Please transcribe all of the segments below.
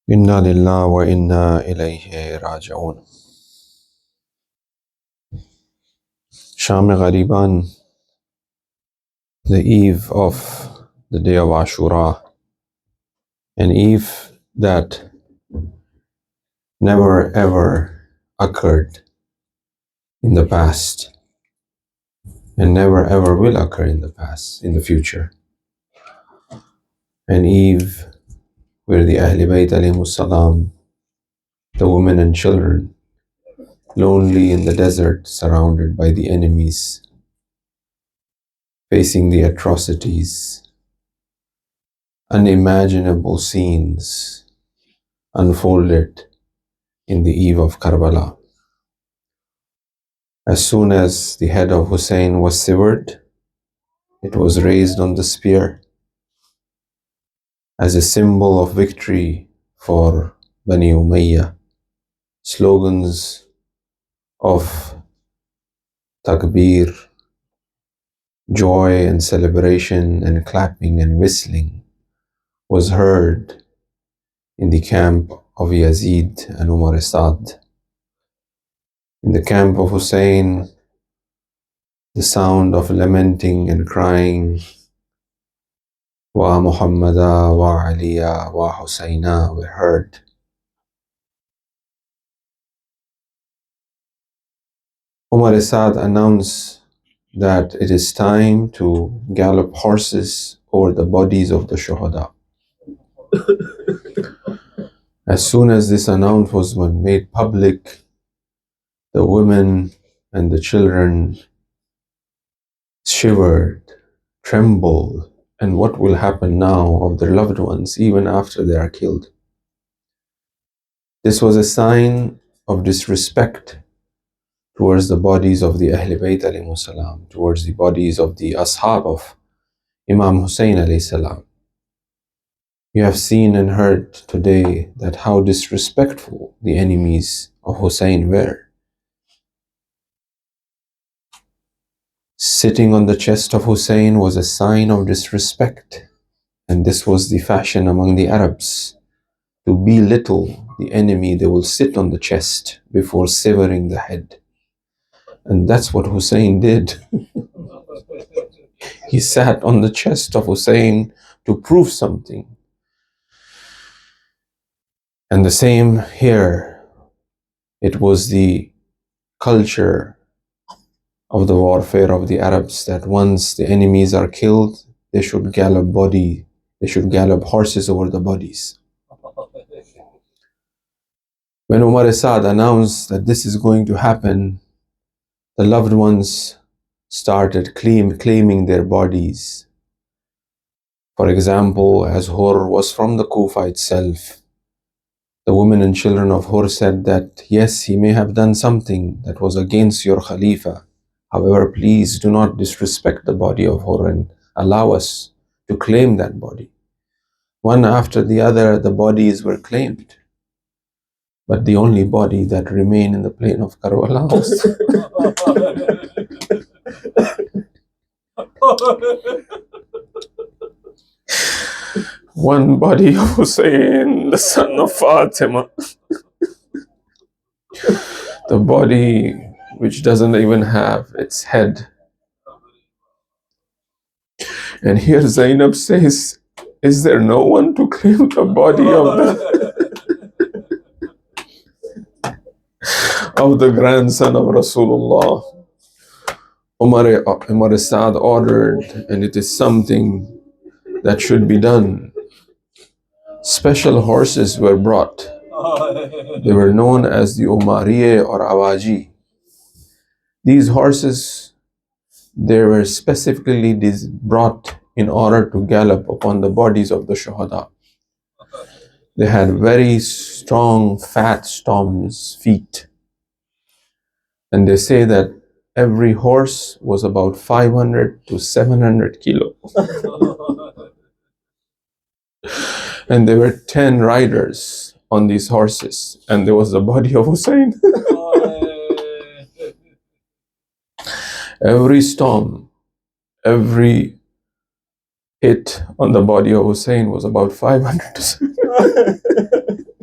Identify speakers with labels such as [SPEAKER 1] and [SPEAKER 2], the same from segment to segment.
[SPEAKER 1] Inna lillah wa inna ilayhi raji'un. Sham-e-Ghareeban, the eve of the day of Ashura, an eve that never ever occurred in the past and never ever will occur in the future. An eve where the Ahl Bayt alayhimus salam, the women and children, lonely in the desert, surrounded by the enemies, facing the atrocities, unimaginable scenes unfolded in the eve of Karbala. As soon as the head of Husayn was severed, it was raised on the spear as a symbol of victory for Bani Umayyah. Slogans of takbir, joy and celebration and clapping and whistling was heard in the camp of Yazid and Umar Asad. In the camp of Husayn, the sound of lamenting and crying, Wa Muhammada, Wa Aliya, Wa Husayna, were heard. Umar Asad announced that it is time to gallop horses over the bodies of the Shuhada. As soon as this announcement was made public, the women and the children shivered, trembled, and what will happen now of their loved ones even after they are killed? This was a sign of disrespect towards the bodies of the Ahl Bayt alayhimus salam, towards the bodies of the Ashab of Imam Husayn alayhi salam. You have seen and heard today that how disrespectful the enemies of Husayn were. Sitting on the chest of Husayn was a sign of disrespect, and this was the fashion among the Arabs. To belittle the enemy, they will sit on the chest before severing the head. And that's what Husayn did. He sat on the chest of Husayn to prove something. And the same here. It was the culture of the warfare of the Arabs that once the enemies are killed, they should gallop horses over the bodies. When Umar Asad announced that this is going to happen, the loved ones started claiming their bodies. For example, as Hur was from the Kufa itself, the women and children of Hur said that, yes, he may have done something that was against your Khalifa. However, please do not disrespect the body of Hur and allow us to claim that body. One after the other, the bodies were claimed. But the only body that remained in the plain of Karbala was one body of Husayn, the son of Fatima. The body which doesn't even have its head. And here Zainab says, is there no one to claim the body of the grandson of Rasulullah? Umar Asad ordered, and it is something that should be done. Special horses were brought. They were known as the Umariye or Awaji. These horses, they were specifically brought in order to gallop upon the bodies of the Shuhada. They had very strong, fat stones, feet. And they say that every horse was about 500 to 700 kilo. And there were 10 riders on these horses. And there was the body of Husayn. Every storm, every hit on the body of Husayn was about 500 to 700.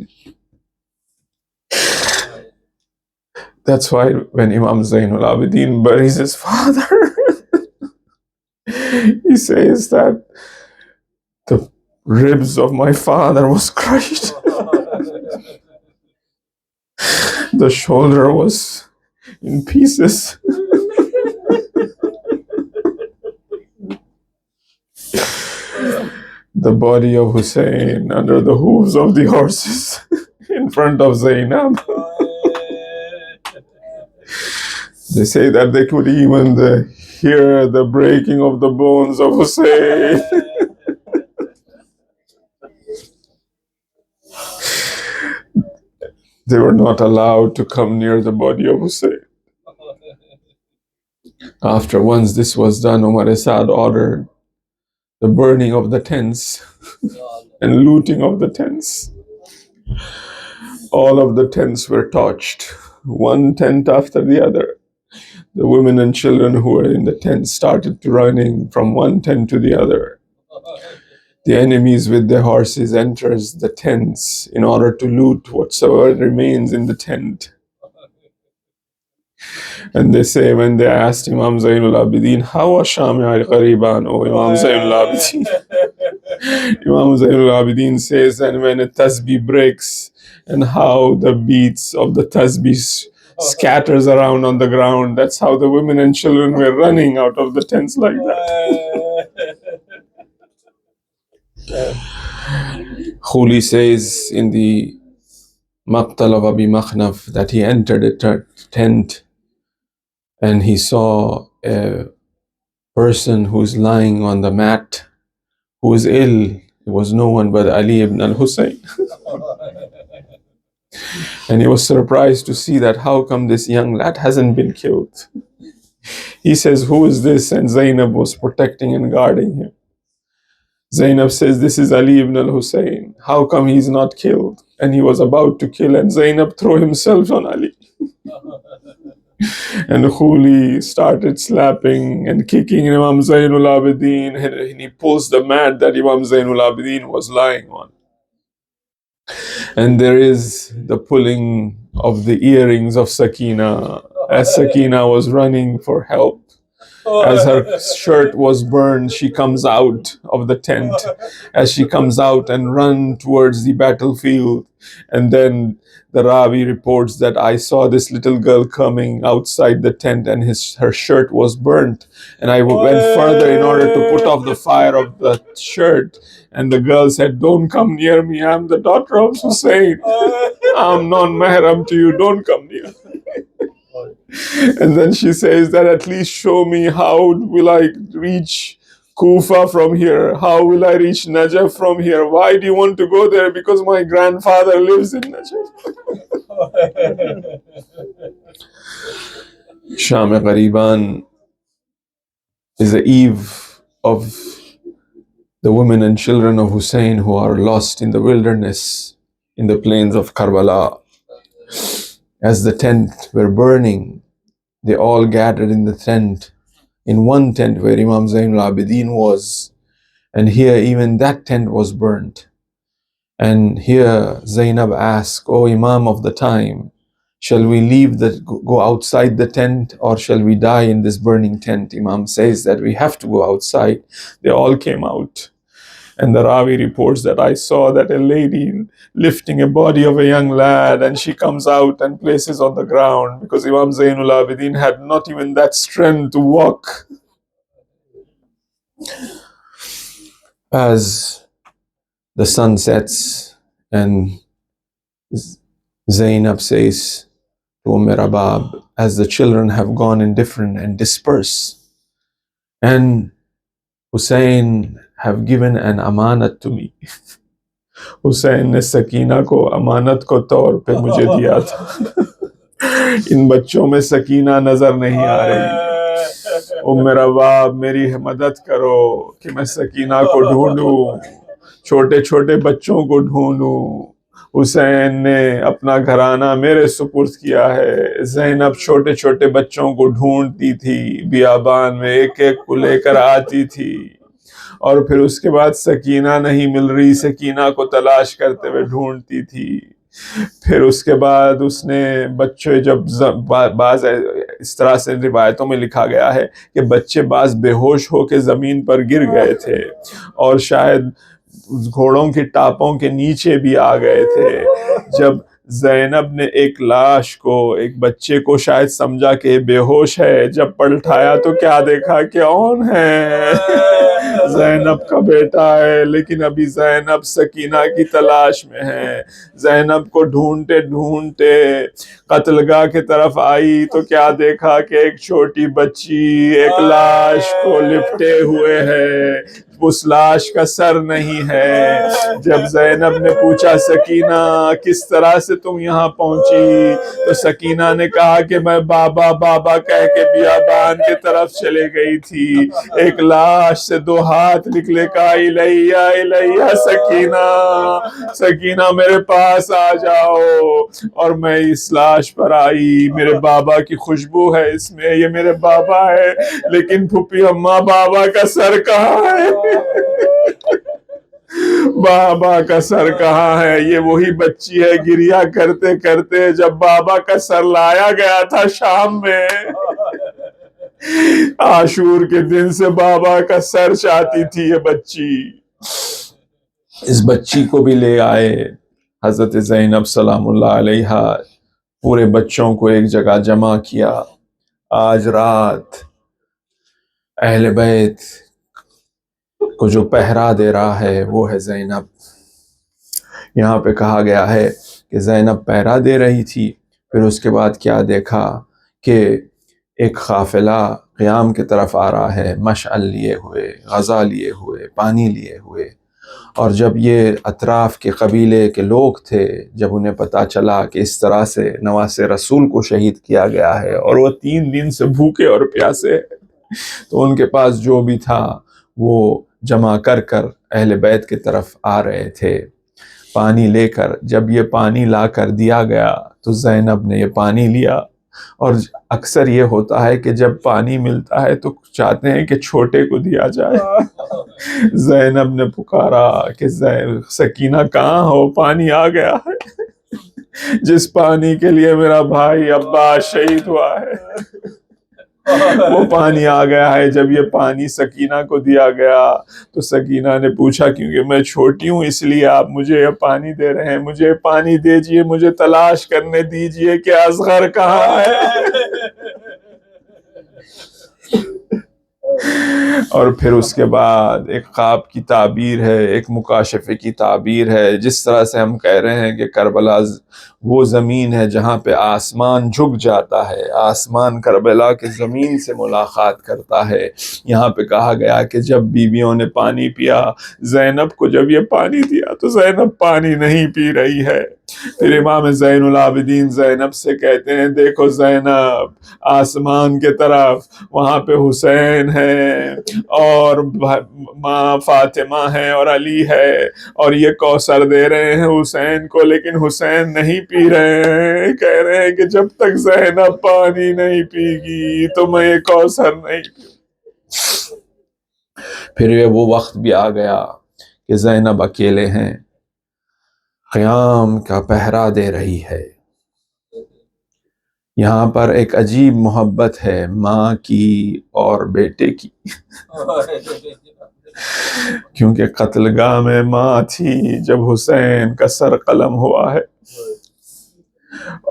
[SPEAKER 1] That's why when Imam Zainul Abidin buries his father, he says that the ribs of my father was crushed. The shoulder was in pieces. The body of Husayn under the hooves of the horses in front of Zainab. They say that they could even hear the breaking of the bones of Husayn. They were not allowed to come near the body of Husayn. After once this was done, Umar Asad ordered the burning of the tents and looting of the tents. All of the tents were torched, one tent after the other. The women and children who were in the tents started running from one tent to the other. The enemies with their horses enters the tents in order to loot whatsoever remains in the tent. And they say, when they asked Imam Zainul Abidin, how was Sham-e-Ghareeban, O Imam Zainul Abidin? Imam Zainul Abidin says, and when a tasbih breaks, and how the beats of the tasbih scatters around on the ground, that's how the women and children were running out of the tents like that. Khuli says in the Maqtal of Abi Makhnaf that he entered a tent and he saw a person who's lying on the mat who is ill. It was no one but Ali ibn al-Husayn. And he was surprised to see that how come this young lad hasn't been killed. He says, who is this? And Zainab was protecting and guarding him. Zainab says, this is Ali ibn al-Husayn. How come he's not killed? And he was about to kill, and Zainab threw himself on Ali. And Khuli started slapping and kicking Imam Zainul Abidin, and he pulls the mat that Imam Zainul Abidin was lying on. And there is the pulling of the earrings of Sakina, as Sakina was running for help. As her shirt was burned, she comes out of the tent. As she comes out and runs towards the battlefield, and then the Ravi reports that I saw this little girl coming outside the tent, and her shirt was burnt. And I went further in order to put off the fire of the shirt. And the girl said, don't come near me. I'm the daughter of Husayn. I'm non-mahram to you. Don't come near. And then she says that at least show me how will I reach Kufa from here? How will I reach Najaf from here? Why do you want to go there? Because my grandfather lives in Najaf. Sham-e-Ghareeban is the eve of the women and children of Husayn who are lost in the wilderness in the plains of Karbala. As the tent were burning, they all gathered in the tent, in one tent where Imam Zainul Abidin was. And here even that tent was burnt. And here Zainab asked, O Imam of the time, shall we go outside the tent, or shall we die in this burning tent? Imam says that we have to go outside. They all came out. And the Ravi reports that I saw that a lady lifting a body of a young lad, and she comes out and places on the ground, because Imam Zainul Abidin had not even that strength to walk. As the sun sets and Zainab says to Rabab, as the children have gone in different and dispersed, and Husayn have given an amanat to me. Husayn ne Sakina ko amanat ko taur pe mujhe diya tha. In bachchon mein Sakina nazar nahi aa rahi. O mera baap, meri madad karo कि मैं सकीना को ढूंढूं, छोटे छोटे बच्चों को ढूंढूं. हुसैन ने अपना घराना मेरे सुपुर्द किया है. ज़ैनब छोटे छोटे बच्चों को ढूंढती थी, बियाबान में एक एक को लेकर आती थी. और फिर उसके बाद सकीना नहीं मिल रही, सकीना को तलाश करते हुए ढूंढती थी. پھر اس کے بعد اس نے بچے جب بعض اس طرح سے روایتوں میں لکھا گیا ہے کہ بچے بعض بے ہوش ہو کے زمین پر گر گئے تھے اور شاید گھوڑوں کی ٹاپوں کے نیچے بھی آ گئے تھے. جب زینب نے ایک لاش کو، ایک بچے کو شاید سمجھا کہ بے ہوش ہے، جب پلٹایا تو کیا دیکھا کہ کون ہے؟ زینب کا بیٹا ہے. لیکن ابھی زینب سکینہ کی تلاش میں ہے. زینب کو ڈھونڈتے ڈھونڈتے قتل گاہ کی طرف آئی تو کیا دیکھا کہ ایک چھوٹی بچی ایک لاش کو لپٹے ہوئے ہے، اس لاش کا سر نہیں ہے. جب زینب نے پوچھا سکینہ کس طرح سے تم یہاں پہنچی، تو سکینہ نے کہا کہ میں بابا بابا کہہ کے بیابان کی طرف چلے گئی تھی. ایک لاش سے دو ہاتھ نکلے، کہا الیہ الیہ سکینہ، سکینہ میرے پاس آ جاؤ. اور میں اس لاش پر آئی، میرے بابا کی خوشبو ہے اس میں، یہ میرے بابا ہے. لیکن پھوپھی اماں بابا کا سر کہاں ہے؟ بابا کا سر کہاں ہے؟ یہ وہی بچی ہے گریا کرتے کرتے جب بابا کا سر لایا گیا تھا شام میں. عاشور کے دن سے بابا کا سر چاہتی تھی یہ بچی. اس بچی کو بھی لے آئے. حضرت زینب سلام اللہ علیہا پورے بچوں کو ایک جگہ جمع کیا. آج رات اہل بیت کو جو پہرا دے رہا ہے وہ ہے زینب. یہاں پہ کہا گیا ہے کہ زینب پہرا دے رہی تھی. پھر اس کے بعد کیا دیکھا کہ ایک قافلہ قیام کی طرف آ رہا ہے، مشعل لیے ہوئے، غزہ لیے ہوئے، پانی لیے ہوئے. اور جب یہ اطراف کے قبیلے کے لوگ تھے، جب انہیں پتا چلا کہ اس طرح سے نواسے رسول کو شہید کیا گیا ہے اور وہ 3 دن سے بھوکے اور پیاسے، تو ان کے پاس جو بھی تھا وہ جمع کر کر اہل بیت کی طرف آ رہے تھے پانی لے کر. جب یہ پانی لا کر دیا گیا تو زینب نے یہ پانی لیا. اور اکثر یہ ہوتا ہے کہ جب پانی ملتا ہے تو چاہتے ہیں کہ چھوٹے کو دیا جائے. زینب نے پکارا کہ سکینہ کہاں ہو؟ پانی آ گیا ہے. جس پانی کے لیے میرا بھائی عباس شہید ہوا ہے وہ پانی آ گیا ہے. جب یہ پانی سکینہ کو دیا گیا تو سکینہ نے پوچھا کیونکہ میں چھوٹی ہوں اس لیے آپ مجھے یہ پانی دے رہے ہیں، مجھے پانی دیجئے، مجھے تلاش کرنے دیجئے کہ اصغر کہاں ہے. اور پھر اس کے بعد ایک خواب کی تعبیر ہے، ایک مکاشفے کی تعبیر ہے. جس طرح سے ہم کہہ رہے ہیں کہ کربلا وہ زمین ہے جہاں پہ آسمان جھک جاتا ہے، آسمان کربلا کے زمین سے ملاقات کرتا ہے. یہاں پہ کہا گیا کہ جب بیویوں نے پانی پیا، زینب کو جب یہ پانی دیا تو زینب پانی نہیں پی رہی ہے. پھر امام زین العابدین زینب سے کہتے ہیں دیکھو زینب، آسمان کے طرف وہاں پہ حسین ہے اور ماں فاطمہ ہے اور علی ہے، اور یہ کوثر دے رہے ہیں حسین کو، لیکن حسین نہیں پی رہے ہیں. کہہ رہے ہیں کہ جب تک زینب پانی نہیں پی گی تو میں یہ کوثر نہیں پیوں. پھر یہ وہ وقت بھی آ گیا کہ زینب اکیلے ہیں، قیام کا پہرا دے رہی ہے. یہاں پر ایک عجیب محبت ہے ماں کی اور بیٹے کی، کیونکہ قتل گاہ میں ماں تھی جب حسین کا سر قلم ہوا ہے،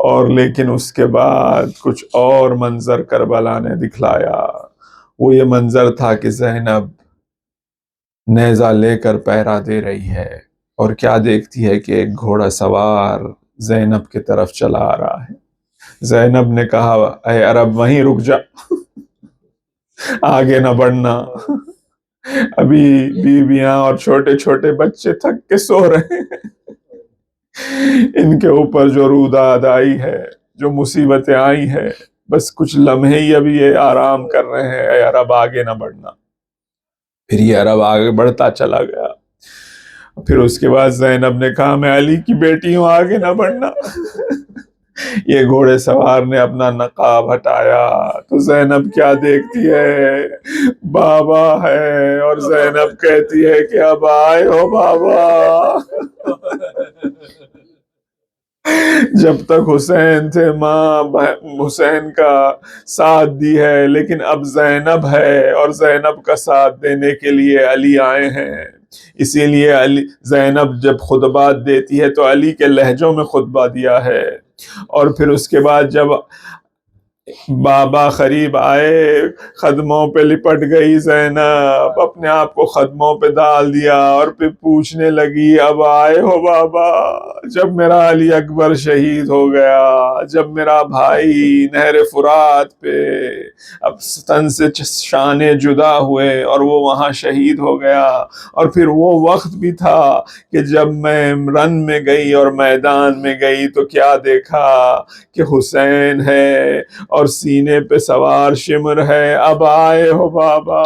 [SPEAKER 1] اور لیکن اس کے بعد کچھ اور منظر کربلا نے دکھلایا. وہ یہ منظر تھا کہ زینب نیزہ لے کر پہرا دے رہی ہے اور کیا دیکھتی ہے کہ ایک گھوڑا سوار زینب کی طرف چلا آ رہا ہے. زینب نے کہا اے عرب وہیں رک جا، آگے نہ بڑھنا، ابھی بیویاں اور چھوٹے چھوٹے بچے تھک کے سو رہے ہیں، ان کے اوپر جو روداد آئی ہے، جو مصیبتیں آئی ہیں، بس کچھ لمحے ہی ابھی یہ آرام کر رہے ہیں، اے عرب آگے نہ بڑھنا. پھر یہ عرب آگے بڑھتا چلا گیا. پھر اس کے بعد زینب نے کہا میں علی کی بیٹی ہوں، آگے نہ بڑھنا. یہ گھوڑے سوار نے اپنا نقاب ہٹایا تو زینب کیا دیکھتی ہے؟ بابا ہے، اور زینب کہتی ہے کہ اب آئے ہو بابا. جب تک حسین تھے ماں حسین کا ساتھ دی ہے، لیکن اب زینب ہے اور زینب کا ساتھ دینے کے لیے علی آئے ہیں. اسی لیے علی زینب جب خطبات دیتی ہے تو علی کے لہجوں میں خطبہ دیا ہے. اور پھر اس کے بعد جب بابا قریب آئے، قدموں پہ لپٹ گئی زینب، اپنے آپ کو قدموں پہ ڈال دیا اور پھر پوچھنے لگی اب آئے ہو بابا؟ جب میرا علی اکبر شہید ہو گیا، جب میرا بھائی نہر فرات پہ اب تن سے شانے جدا ہوئے اور وہ وہاں شہید ہو گیا، اور پھر وہ وقت بھی تھا کہ جب میں رن میں گئی اور میدان میں گئی تو کیا دیکھا کہ حسین ہے اور سینے پہ سوار شمر ہے. اب آئے ہو بابا.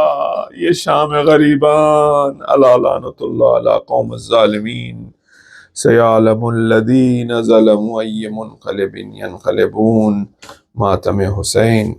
[SPEAKER 1] یہ شام غریبان. الا لعنت اللہ علی قوم الظالمین. سیعلم الذین ظلموا ای منقلب ینقلبون. ماتم حسین.